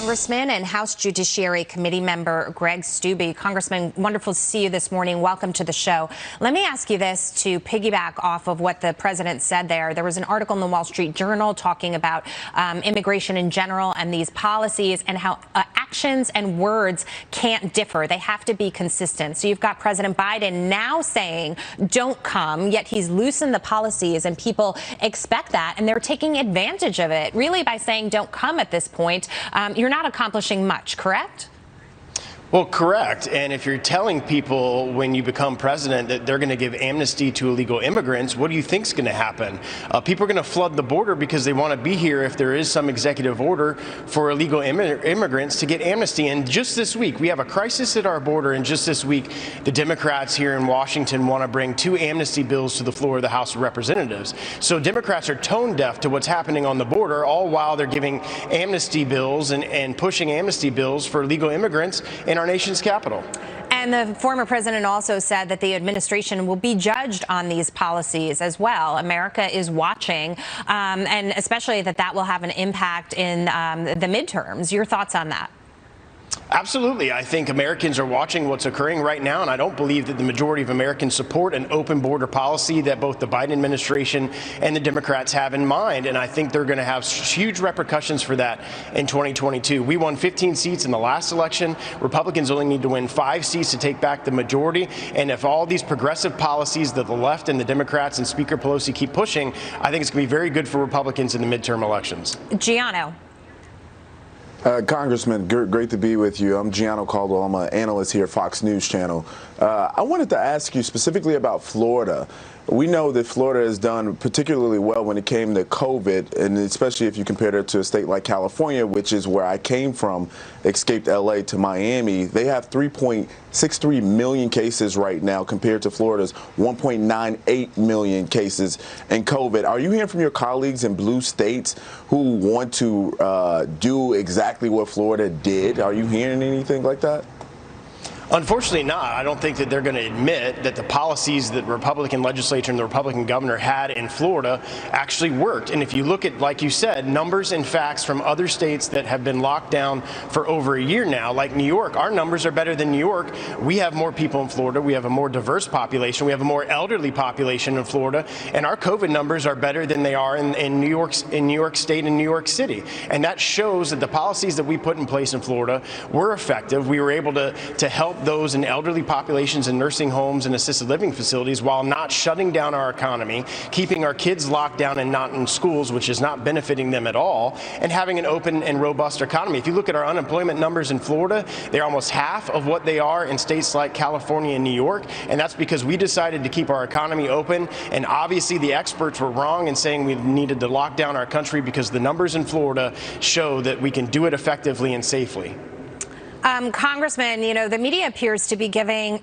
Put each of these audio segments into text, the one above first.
Congressman and House Judiciary Committee member Greg Steube. Congressman, wonderful to see you this morning. Welcome to the show. Let me ask you this to piggyback off of what the president said there. There was an article in the Wall Street Journal talking about immigration in general and these policies and how actions and words can't differ. They have to be consistent. So you've got President Biden now saying don't come, yet he's loosened the policies and people expect that, and they're taking advantage of it really by saying don't come at this point. You're not accomplishing much, correct? Well, correct. And if you're telling people when you become president that they're going to give amnesty to illegal immigrants, what do you think is going to happen? People are going to flood the border because they want to be here if there is some executive order for illegal immigrants to get amnesty. And just this week, we have a crisis at our border. And just this week, the Democrats here in Washington want to bring 2 amnesty bills to the floor of the House of Representatives. So Democrats are tone deaf to what's happening on the border, all while they're giving amnesty bills and pushing amnesty bills for illegal immigrants in our nation's capital. And the former president also said that the administration will be judged on these policies as well. America is watching, and especially that will have an impact in the midterms. Your thoughts on that? Absolutely. I think Americans are watching what's occurring right now, and I don't believe that the majority of Americans support an open border policy that both the Biden administration and the Democrats have in mind. And I think they're going to have huge repercussions for that in 2022. We won 15 seats in the last election. Republicans only need to win 5 seats to take back the majority. And if all these progressive policies that the left and the Democrats and Speaker Pelosi keep pushing, I think it's going to be very good for Republicans in the midterm elections. Giano. Congressman, great to be with you. I'm Giano Caldwell. I'm an analyst here at Fox News Channel. I wanted to ask you specifically about Florida. We know that Florida has done particularly well when it came to COVID, and especially if you compare it to a state like California, which is where I came from, escaped LA to Miami. They have 3.63 million cases right now compared to Florida's 1.98 million cases in COVID. Are you hearing from your colleagues in blue states who want to do exactly what Florida did? Are you hearing anything like that? Unfortunately not. I don't think that they're going to admit that the policies that the Republican legislature and the Republican governor had in Florida actually worked. And if you look at, like you said, numbers and facts from other states that have been locked down for over a year now, like New York, our numbers are better than New York. We have more people in Florida. We have a more diverse population. We have a more elderly population in Florida. And our COVID numbers are better than they are in New York State and New York City. And that shows that the policies that we put in place in Florida were effective. We were able to help those in elderly populations in nursing homes and assisted living facilities while not shutting down our economy, keeping our kids locked down and not in schools, which is not benefiting them at all, and having an open and robust economy. If you look at our unemployment numbers in Florida, they're almost half of what they are in states like California and New York, and that's because we decided to keep our economy open. And obviously the experts were wrong in saying we needed to lock down our country, because the numbers in Florida show that we can do it effectively and safely. Congressman, you know, the media appears to be giving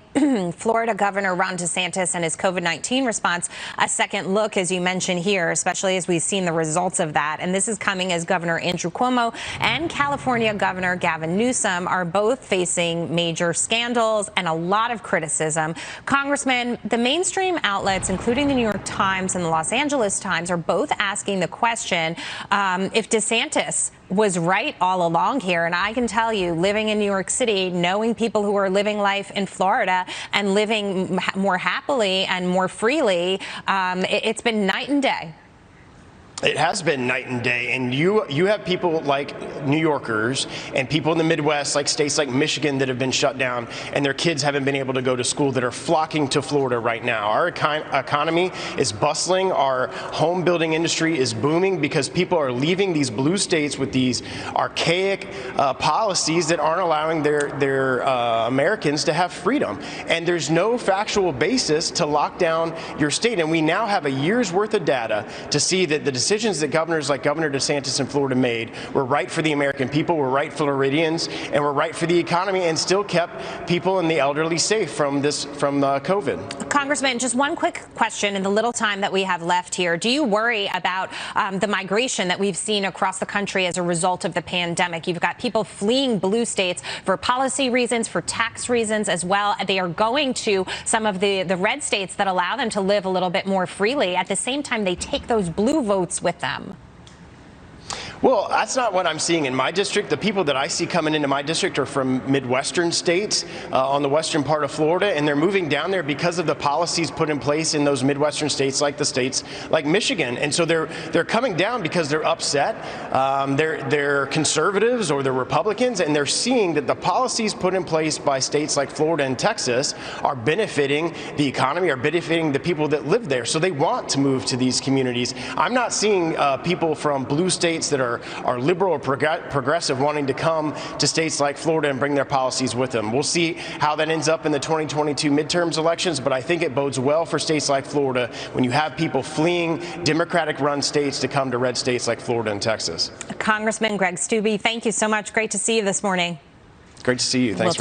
Florida Governor Ron DeSantis and his COVID-19 response a second look, as you mentioned here, especially as we've seen the results of that. And this is coming as Governor Andrew Cuomo and California Governor Gavin Newsom are both facing major scandals and a lot of criticism. Congressman, the mainstream outlets, including the New York Times and the Los Angeles Times, are both asking the question if DeSantis was right all along here. And I can tell you, living in New York City, knowing people who are living life in Florida and living more happily and more freely, it's been night and day. It has been night and day, and you have people like New Yorkers and people in the Midwest, like states like Michigan, that have been shut down and their kids haven't been able to go to school, that are flocking to Florida right now. Our economy is bustling. Our home building industry is booming because people are leaving these blue states with these archaic policies that aren't allowing their Americans to have freedom. And there's no factual basis to lock down your state. And we now have a year's worth of data to see that the decisions that governors like Governor DeSantis in Florida made were right for the American people, were right for Floridians, and were right for the economy, and still kept people and the elderly safe from COVID. Congressman, just one quick question in the little time that we have left here. Do you worry about the migration that we've seen across the country as a result of the pandemic? You've got people fleeing blue states for policy reasons, for tax reasons as well. They are going to some of the red states that allow them to live a little bit more freely. At the same time, they take those blue votes with them. Well, that's not what I'm seeing in my district. The people that I see coming into my district are from Midwestern states on the western part of Florida, and they're moving down there because of the policies put in place in those Midwestern states, like the states like Michigan. And so they're coming down because they're upset. They're conservatives or they're Republicans, and they're seeing that the policies put in place by states like Florida and Texas are benefiting the economy, are benefiting the people that live there. So they want to move to these communities. I'm not seeing people from blue states that are liberal or progressive wanting to come to states like Florida and bring their policies with them. We'll see how that ends up in the 2022 midterms elections, but I think it bodes well for states like Florida when you have people fleeing Democratic-run states to come to red states like Florida and Texas. Congressman Greg Steube, thank you so much. Great to see you this morning. Great to see you. Thanks for